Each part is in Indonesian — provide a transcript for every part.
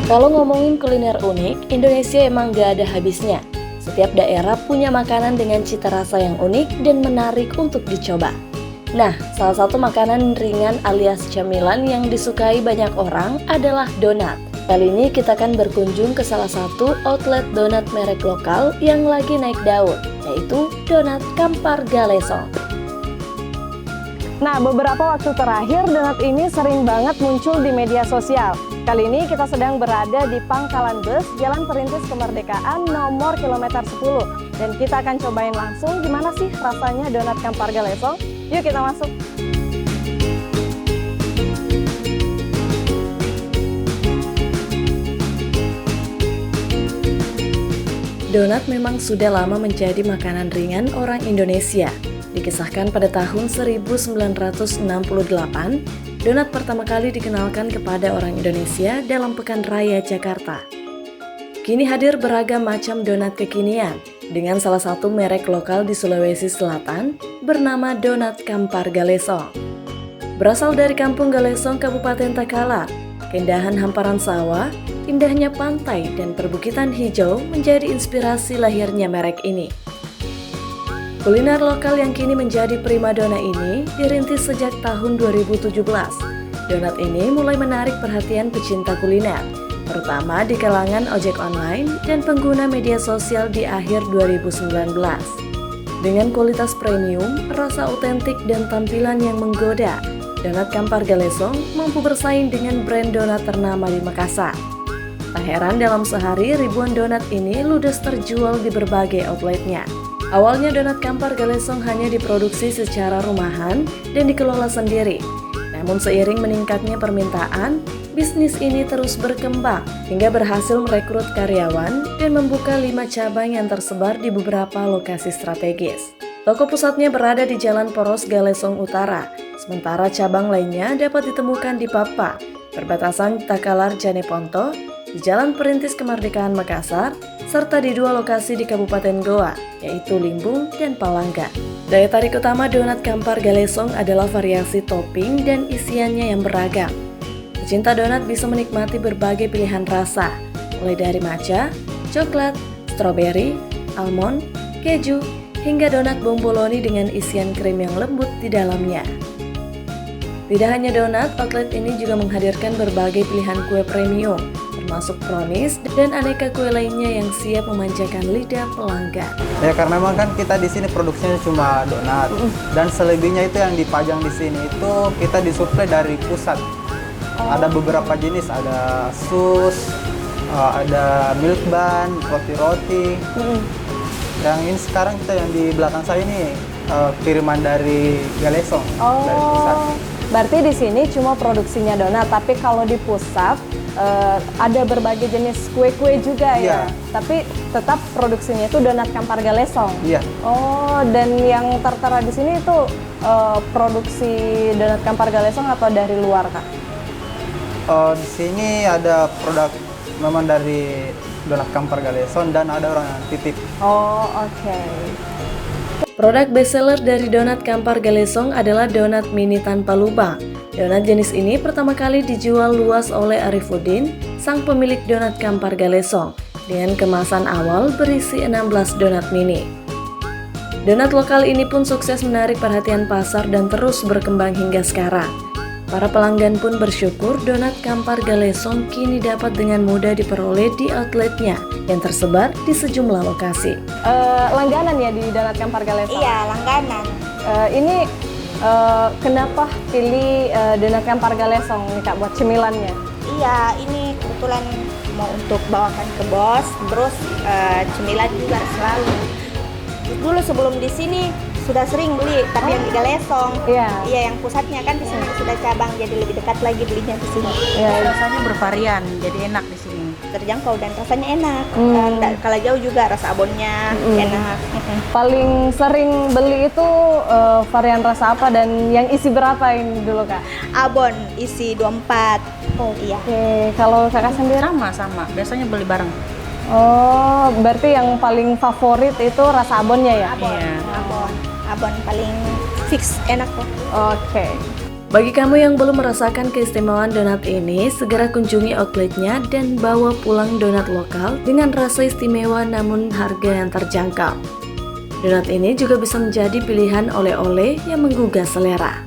Kalau ngomongin kuliner unik, Indonesia emang gak ada habisnya. Setiap daerah punya makanan dengan cita rasa yang unik dan menarik untuk dicoba. Nah, salah satu makanan ringan alias camilan yang disukai banyak orang adalah donat. Kali ini kita akan berkunjung ke salah satu outlet donat merek lokal yang lagi naik daun, yaitu Donat Kampar Galesong. Nah, beberapa waktu terakhir donat ini sering banget muncul di media sosial. Kali ini kita sedang berada di Pangkalan Bus, Jalan Perintis Kemerdekaan nomor kilometer 10. Dan kita akan cobain langsung gimana sih rasanya donat Kampar Galesong. Yuk kita masuk. Donat memang sudah lama menjadi makanan ringan orang Indonesia. Dikisahkan pada tahun 1968, donat pertama kali dikenalkan kepada orang Indonesia dalam Pekan Raya Jakarta. Kini hadir beragam macam donat kekinian, dengan salah satu merek lokal di Sulawesi Selatan bernama Donat Kampar Galesong. Berasal dari Kampung Galesong, Kabupaten Takalar, keindahan hamparan sawah, indahnya pantai, dan perbukitan hijau menjadi inspirasi lahirnya merek ini. Kuliner lokal yang kini menjadi primadona ini dirintis sejak tahun 2017. Donat ini mulai menarik perhatian pecinta kuliner, terutama di kalangan ojek online dan pengguna media sosial di akhir 2019. Dengan kualitas premium, rasa otentik, dan tampilan yang menggoda, Donat Kampar Galesong mampu bersaing dengan brand donat ternama di Makassar. Tak heran dalam sehari ribuan donat ini ludes terjual di berbagai outletnya. Awalnya donat Kampar Galesong hanya diproduksi secara rumahan dan dikelola sendiri. Namun seiring meningkatnya permintaan, bisnis ini terus berkembang hingga berhasil merekrut karyawan dan membuka 5 cabang yang tersebar di beberapa lokasi strategis. Toko pusatnya berada di Jalan Poros Galesong Utara, sementara cabang lainnya dapat ditemukan di Papa, perbatasan Takalar Janeponto, di Jalan Perintis Kemerdekaan Makassar, serta di 2 lokasi di Kabupaten Goa, yaitu Limbung dan Palangga. Daya tarik utama donat Kampar Galesong adalah variasi topping dan isiannya yang beragam. Pecinta donat bisa menikmati berbagai pilihan rasa, mulai dari matcha, coklat, stroberi, almond, keju, hingga donat bomboloni dengan isian krim yang lembut di dalamnya. Tidak hanya donat, outlet ini juga menghadirkan berbagai pilihan kue premium, termasuk brownies dan aneka kue lainnya yang siap memanjakan lidah pelanggan. Ya karena memang kan kita di sini produksinya cuma donat dan selebihnya itu yang dipajang di sini itu kita disuplai dari pusat. Ada beberapa jenis, ada sus, ada milk bun, roti-roti. Yang ini sekarang kita yang di belakang saya ini kiriman dari Galesong, dari pusat. Berarti di sini cuma produksinya donat, tapi kalau di pusat ada berbagai jenis kue-kue juga ya. Tapi tetap produksinya itu donat Kampar Galesong. Iya. Oh, dan yang tertera di sini itu produksi donat Kampar Galesong atau dari luar, Kak? Di sini ada produk memang dari donat Kampar Galesong dan ada orang yang titip. Oh, oke. Produk bestseller dari Donat Kampar Galesong adalah donat mini tanpa lubang. Donat jenis ini pertama kali dijual luas oleh Arifuddin, sang pemilik Donat Kampar Galesong, dengan kemasan awal berisi 16 donat mini. Donat lokal ini pun sukses menarik perhatian pasar dan terus berkembang hingga sekarang. Para pelanggan pun bersyukur donat Kampar Galesong kini dapat dengan mudah diperoleh di outletnya yang tersebar di sejumlah lokasi. Langganan ya di donat Kampar Galesong? Iya, langganan. Ini kenapa pilih donat Kampar Galesong nih, Kak, buat cemilannya? Iya, ini kebetulan mau untuk bawakan ke bos, terus cemilan juga selalu. Dulu sebelum di sini sudah sering beli, tapi yang di Galesong. Iya. Iya, yang pusatnya kan di sini sudah cabang, jadi lebih dekat lagi belinya di sini. Iya. Rasanya bervarian, jadi enak di sini. Terjangkau dan rasanya enak. Kalau jauh juga rasa abonnya enak. Paling sering beli itu varian rasa apa dan yang isi berapa ini dulu, Kak? Abon isi 24. Iya. Oke, kalau Kakak sendiri? Sama, biasanya beli bareng. Oh, berarti yang paling favorit itu rasa abonnya ya? Abon. Iya. Abon paling fix enak kok. Oke. Bagi kamu yang belum merasakan keistimewaan donat ini, segera kunjungi outletnya dan bawa pulang donat lokal dengan rasa istimewa namun harga yang terjangkau. Donat ini juga bisa menjadi pilihan oleh-oleh yang menggugah selera.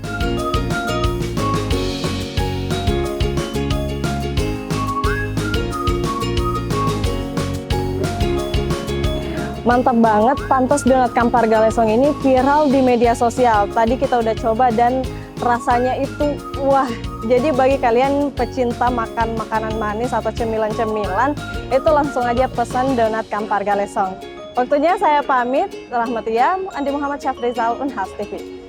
Mantap banget, pantas donat Kampar Galesong ini viral di media sosial. Tadi kita udah coba dan rasanya itu wah. Jadi bagi kalian pecinta makan makanan manis atau cemilan-cemilan, itu langsung aja pesan donat Kampar Galesong. Waktunya saya pamit. Rahmatia, Andi Muhammad Syafrizal, Unhas TV.